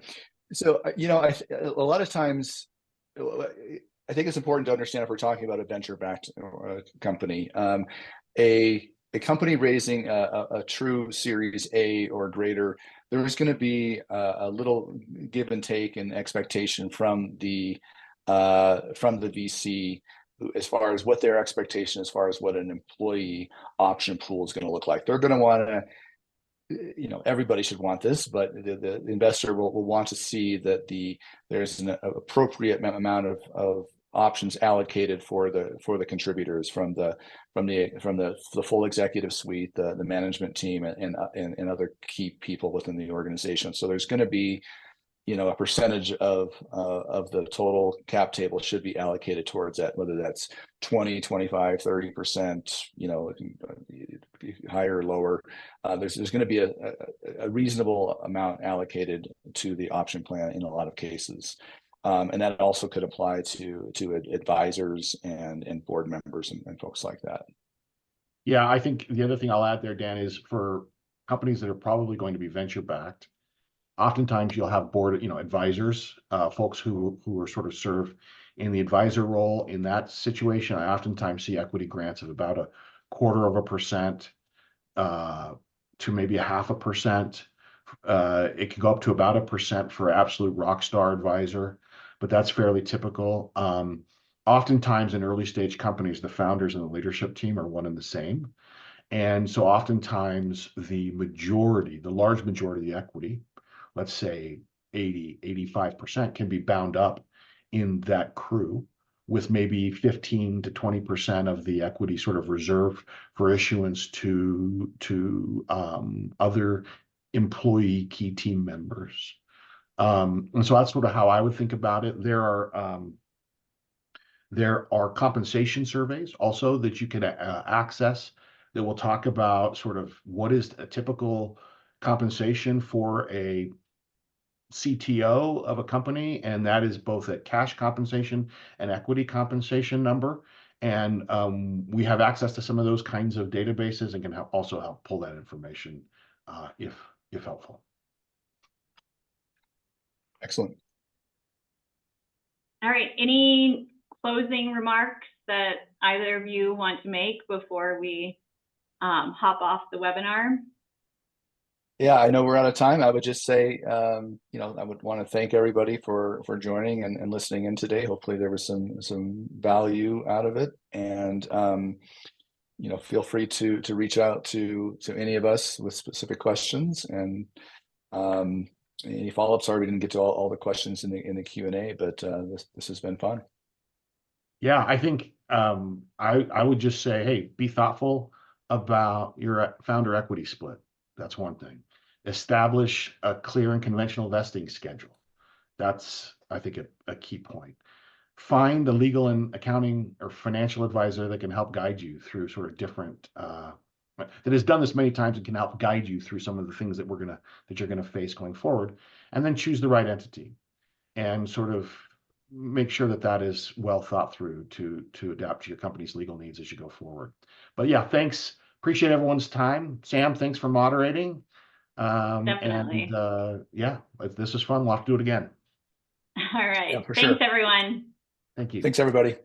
So, a lot of times, I think it's important to understand if we're talking about a venture-backed company, a company raising a true Series A or greater, there is going to be a little give and take and expectation from the VC as far as what their expectation, as far as what an employee option pool is going to look like. They're going to want to, everybody should want this, but the investor will want to see that there's an appropriate amount of options allocated for the contributors from the full executive suite, the management team, and other key people within the organization. So there's going to be, a percentage of the total cap table should be allocated towards that, whether that's 20, 25, 30%, higher or lower. There's going to be a reasonable amount allocated to the option plan in a lot of cases. And that also could apply to advisors and board members and folks like that. Yeah, I think the other thing I'll add there, Dan, is for companies that are probably going to be venture backed, oftentimes you'll have board, advisors, folks who are sort of serve in the advisor role. In that situation, I oftentimes see equity grants of about 0.25% to maybe 0.5%. It can go up to about 1% for absolute rock star advisor, but that's fairly typical. Oftentimes in early stage companies, the founders and the leadership team are one and the same. And so oftentimes the large majority of the equity, let's say 80, 85%, can be bound up in that crew, with maybe 15 to 20% of the equity sort of reserved for issuance to other employee key team members. And so that's sort of how I would think about it. There are compensation surveys also that you can access that will talk about sort of what is a typical compensation for a CTO of a company, and that is both a cash compensation and equity compensation number. And we have access to some of those kinds of databases and can also help pull that information if helpful. Excellent. All right. Any closing remarks that either of you want to make before we hop off the webinar? Yeah, I know we're out of time. I would just say, I would want to thank everybody for joining and listening in today. Hopefully there was some value out of it. And feel free to reach out to any of us with specific questions and any follow-ups. Sorry we didn't get to all the questions in the Q&A, but this has been fun. Yeah, I think I would just say, hey, be thoughtful about your founder equity split. That's one thing. Establish a clear and conventional vesting schedule. That's, I think, a key point. Find a legal and accounting or financial advisor that can help guide you through sort of different that has done this many times and can help guide you through some of the things that you're gonna face going forward, and then choose the right entity and sort of make sure that is well thought through to adapt to your company's legal needs as you go forward. But yeah, thanks. Appreciate everyone's time. Sam, thanks for moderating. Definitely. And yeah, this was fun. We'll have to do it again. All right. Yeah, for Thanks, sure. everyone. Thank you. Thanks, everybody.